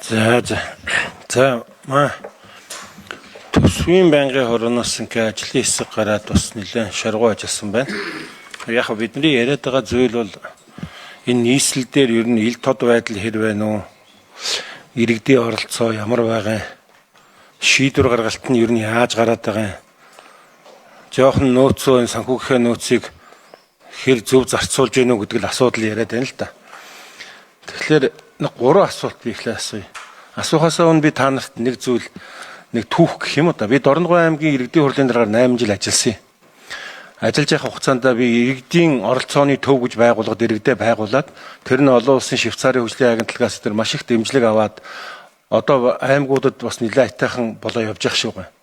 За төсвийн байнгын хорооноос ингээ ажлын хэсэг гараад бас нэлээд шаргуу ажилласан байна. Яг бидний яриад байгаа зүйл бол энэ нийслэл дээр ер нь ил тод байдал хэр байна уу? Иргэдийн оролцоо ямар байгаа? Шийдвэр гаргалт нь ер нь яаж гараад байгаа юм? Жохон нөөцөө энэ санхүүгийн нөөцийг хэр зөв зарцуулж гэнэ үү гэдэг л асуудал яриад байна л да. Тэгэхээр нэг гурван асуулт би ихлэ асууя. Асуухаасаа өмнө би та нарт нэг зүйл нэг түүх гэх юм уу да. Би Дорногов аймгийн иргэдийн хурлын дараагаар 8 жил ажилласан юм. Ажиллаж явах хугацаанд би иргэдийн оролцооны төв гэж байгууллагад иргэдээ байгуулад тэр нь олон улсын Швейцарын хөгжлийн агентлагаас тэр маш их дэмжлэг аваад одоо аймагуудад бас нэлээд айтайхан болоо явж явах шиг байна.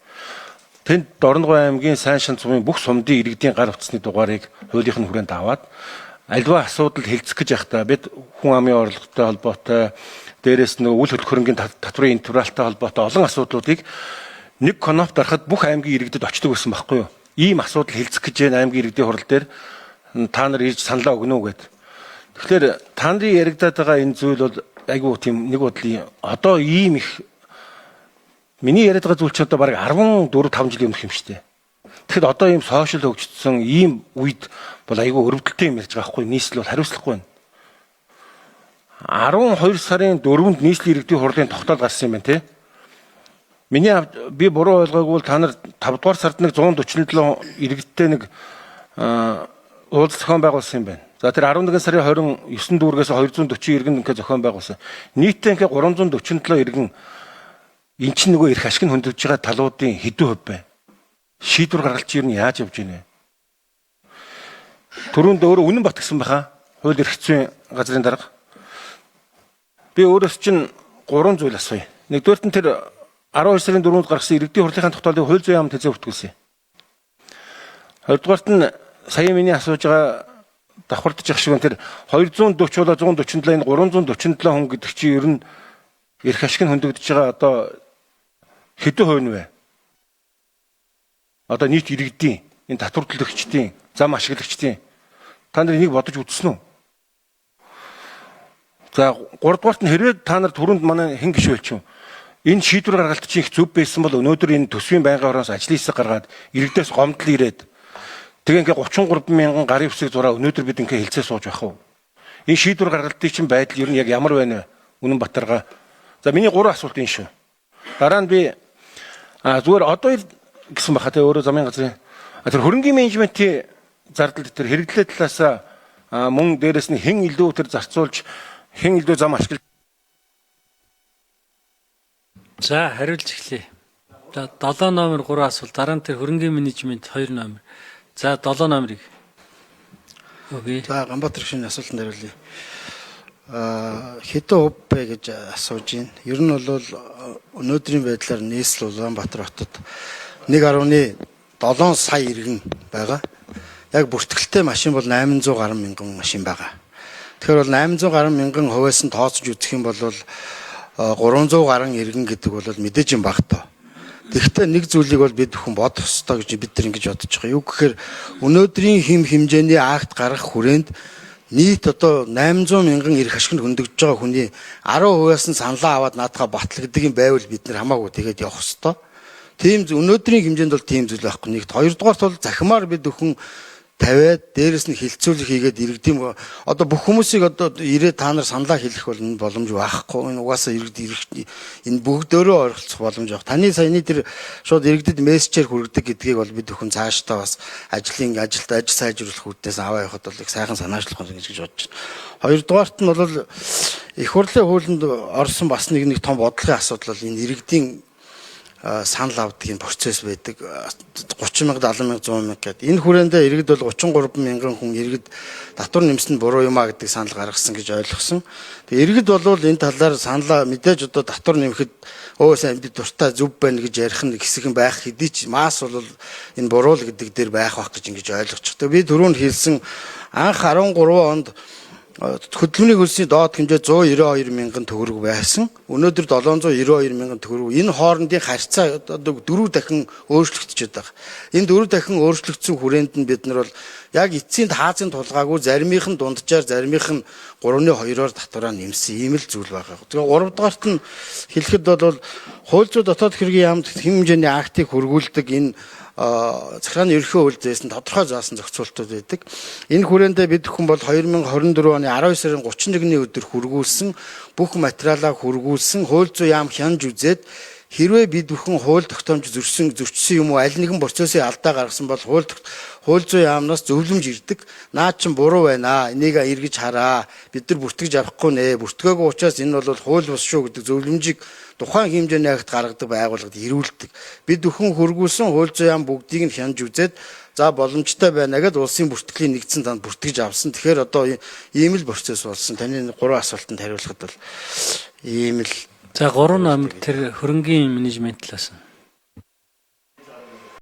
Тэнд Дорногов аймгийн сайн шин цумын бүх сумдын иргэдийн гар утасны дугаарыг хуулийнхын хүрээнд аваад альва асуудал хэлцэх гэж байхдаа бид хүн амын орлоготой холбоотой дээрээс нь үйл хөдлөхөрөнгийн татврын интегралтай холбоотой олон асуудлуудыг нэг конопт ороход бүх аймгийн иргэдэд очдог байсан байхгүй юу? Ийм асуудал хэлцэх гэж байна аймгийн иргэдийн хурал дээр та нар ирж саналаа өгнө үү гэдэг. Тэгэхээр та нарын яригадаад байгаа энэ зүйл бол айгүй тийм нэг бодлын одоо ийм их миний яриад байгаа зүйл чинь одоо бараг 14-5 жилийн өмнөх юм шүү дээ. Тэгэхэд одоо ийм сошиал хөгжсөн ийм үед бол айгүй өрөвдөлттэй юм ярьж байгаа байхгүй нийслэл бол хариуцлахгүй байна. 12 сарын 4-нд нийслэлийн иргэдийн хурлын тогтоол гарсан юм байна тий. Би буруу ойлгоогүй бол та нар 5 дугаар сард нэг 147 иргэдтэй нэг уулз зохион байгуулсан юм байна. За тэр 11 сарын 29 дүүргээс 240 иргэн ингээ зохион байгуулсан. Нийтдээ ингээ 347 иргэн эн чинь нөгөө эрх ашиг нь хөндөж байгаа талуудын хэдэн хувь бай. Шийдвэр гаргалж ер нь яаж явж гинэ. Түрүүнд өөрөө үнэн бат гэсэн баха. Хууль эрх зүйн газрын дарга. Би өөрөөс чинь 3 зүйл асууя. Нэгдүгээрт нь тэр 12 сарын 4-нд гаргасан иргэдийн хурлын тогтоолыг хууль зүйн яамд хэзээ бүртгүүлсэн. Хоёрдугаарт нь сая миний асууж байгаа давхардж явах шиг тэр 240 болоо 147 энэ 347 хүн гэдэг чинь ер нь эрх ашиг нь хөндөгдөж байгаа одоо хэдэн хувь нь вэ? Одоо нийт иргэдийн энэ татвар төлөгчдийн зам ашиглагчдийн та нар энийг бодож үзсэн үү? За 3 дугаарт нь хэрвээ та нар түрүүнд манай хэн гишүүлч юм. Энэ шийдвэр гаргалт чинь их зөв байсан бол өнөөдөр энэ төсвийн байнгын хороноос ажлын хэсэг гаргаад иргэдээс гомдол ирээд тэгээ ингээ 33 мянган гарын үсэг зураа өнөөдөр бид ингээ хэлцээ сууж байх уу? Энэ шийдвэр гаргалтын чинь байдал ер нь яг ямар байна вэ? Үнэн Батарга. За миний 3 асуулт энэ шүү. Дараа нь би зүгээр одоо гэсэн баха тэ өөрөө замын газрын тэр хөрөнгийн менежментийн зардал тэр хэрэглээ талаас мөн дээрэс нь хэн илүү тэр зарцуулж хэн илүү зам ашиглаж. За хариулж эхлэе. За 7 номер 3 асуулт дараа нь тэр хөрөнгийн менежмент 2 номер. За 7 номерыг. Окей. За Ганбаатар гүшүүний асуултанд хариулъя. Хэдэн хувь бэ гэж асууж байна. Ер нь бол өнөөдрийн байдлаар нийслэл Улаанбаатар хотод 1.7 сая иргэн байгаа. Яг бүртгэлтэй машин бол 800 гаруй мянган машин байгаа. Тэгэхээр бол 800 гаруй мянган хувьас нь тооцож үзэх юм бол 300 гаруй иргэн гэдэг бол мэдээж юм баг тоо. Тэгэхдээ нэг зүйлийг бол бид бүхэн бодох ёстой гэж бид нар ингэж бодож байгаа. Юу гэхээр өнөөдрийн хэмжээний акт гаргах хүрээнд нийт одоо 800 мянган эрх ашиг хөндөгдөж байгаа хүний 10%-аас нь саналаа аваад наадхаа батлагддаг юм байвал бид нар хамаагүй тэгээд явах ёстой. Тийм өнөөдрийн хэмжээнд бол тийм зүйл байхгүй. Нэгт хоёрдугаарт бол захимаар бид бүхэн тавиад дээрэс нь хилцүүлэг хийгээд иргэдэм одоо бүх хүмүүсийг одоо ирээд та нар саналаа хэлэх боломж байхгүй. Энэ угаасаа иргэд энэ бүгдөө оролцох боломж авах. Таны саяны тэр шууд иргэдэд мессежээр хүргэдэг гэдгийг бол бид бүхэн цаашдаа бас ажил сайжруулах үүднээс аваа явахад бол их сайхан санаачлах гэж бодож байна. Хоёрдугаарт нь бол их хурлын хуулинд орсон бас нэг том бодлогын асуудал бол энэ иргэдийн санал авдгийн процесс байдаг 30 мянга 70 мянга 100 мянга гэдэг. Энэ хүрээндээ иргэд бол 33 мянган хүн иргэд татвар нэмсэн нь буруу юм а гэдэг санал гаргасан гэж ойлгосон. Тэгээ иргэд бол энэ талаар саналаа мэдээж одоо татвар нэмэхэд сайн бид дуртай зөв байна гэж ярих нь хэсэг нь байх хэдий ч мас бол энэ буруу л гэдэг дээр байх гэж ингэж ойлгож байгаа. Би түрүүнд хэлсэн анх 13 онд хөдөлмөрийн хөлсний доод хэмжээ 192 мянган төгрөг байсан. Өнөөдөр 792 мянган төгрөг. Энэ хоорондын харьцаа одоо 4 дахин өөрчлөгдөж байгаа. Энэ 4 дахин өөрчлөгдсөн хүрээнд нь бид нар бол яг эцсийн таазын тулгаагүй заримийнх нь дунджаар заримийнх нь 3.2-оор татвараа нэмсэн ийм л зүйл байгаа. Тэгээ 3 дугаарт нь хэлэхэд бол хууль зүйн дотоод хэргийн яамд хэм хэмжээний актыг хөргүүлдэг энэ захиргааны ерөнхий хууль зүйн тодорхой заасан зохицуултууд байдаг. Энэ хүрээндээ бид хүн бол 2024 оны 12 сарын 31-ний өдөр хөргүүлсэн бүх материалаа хөргүүлсэн хууль зүйн яам хянж үзээд хэрвээ бид бүхэн хууль тогтоомж зөрчсөн юм уу аль нэгэн процессын алдаа гаргасан бол хууль зүйн яамнаас зөвлөмж ирдэг. Наад чинь буруу байна. Энийг эргэж хараа. Бид нар бүртгэж авахгүй нэ. Бүртгэгээгүй учраас энэ бол хууль бус шүү гэдэг зөвлөмжийг тухайн хэмжээний акт гаргадаг байгууллагад ирүүлдэг. Бид бүхэн хөргүүлсэн хууль зүйн яам бүгдийг нь хянж үзээд за боломжтой байна гэдээ улсын бүртгэлийн нэгдсэн танд бүртгэж авсан. Тэгэхээр одоо ийм л процесс болсон. Таны 3 асуултанд хариулахад бол ийм л. За 3 номер тэр хөрөнгийн менежмент талаас нь.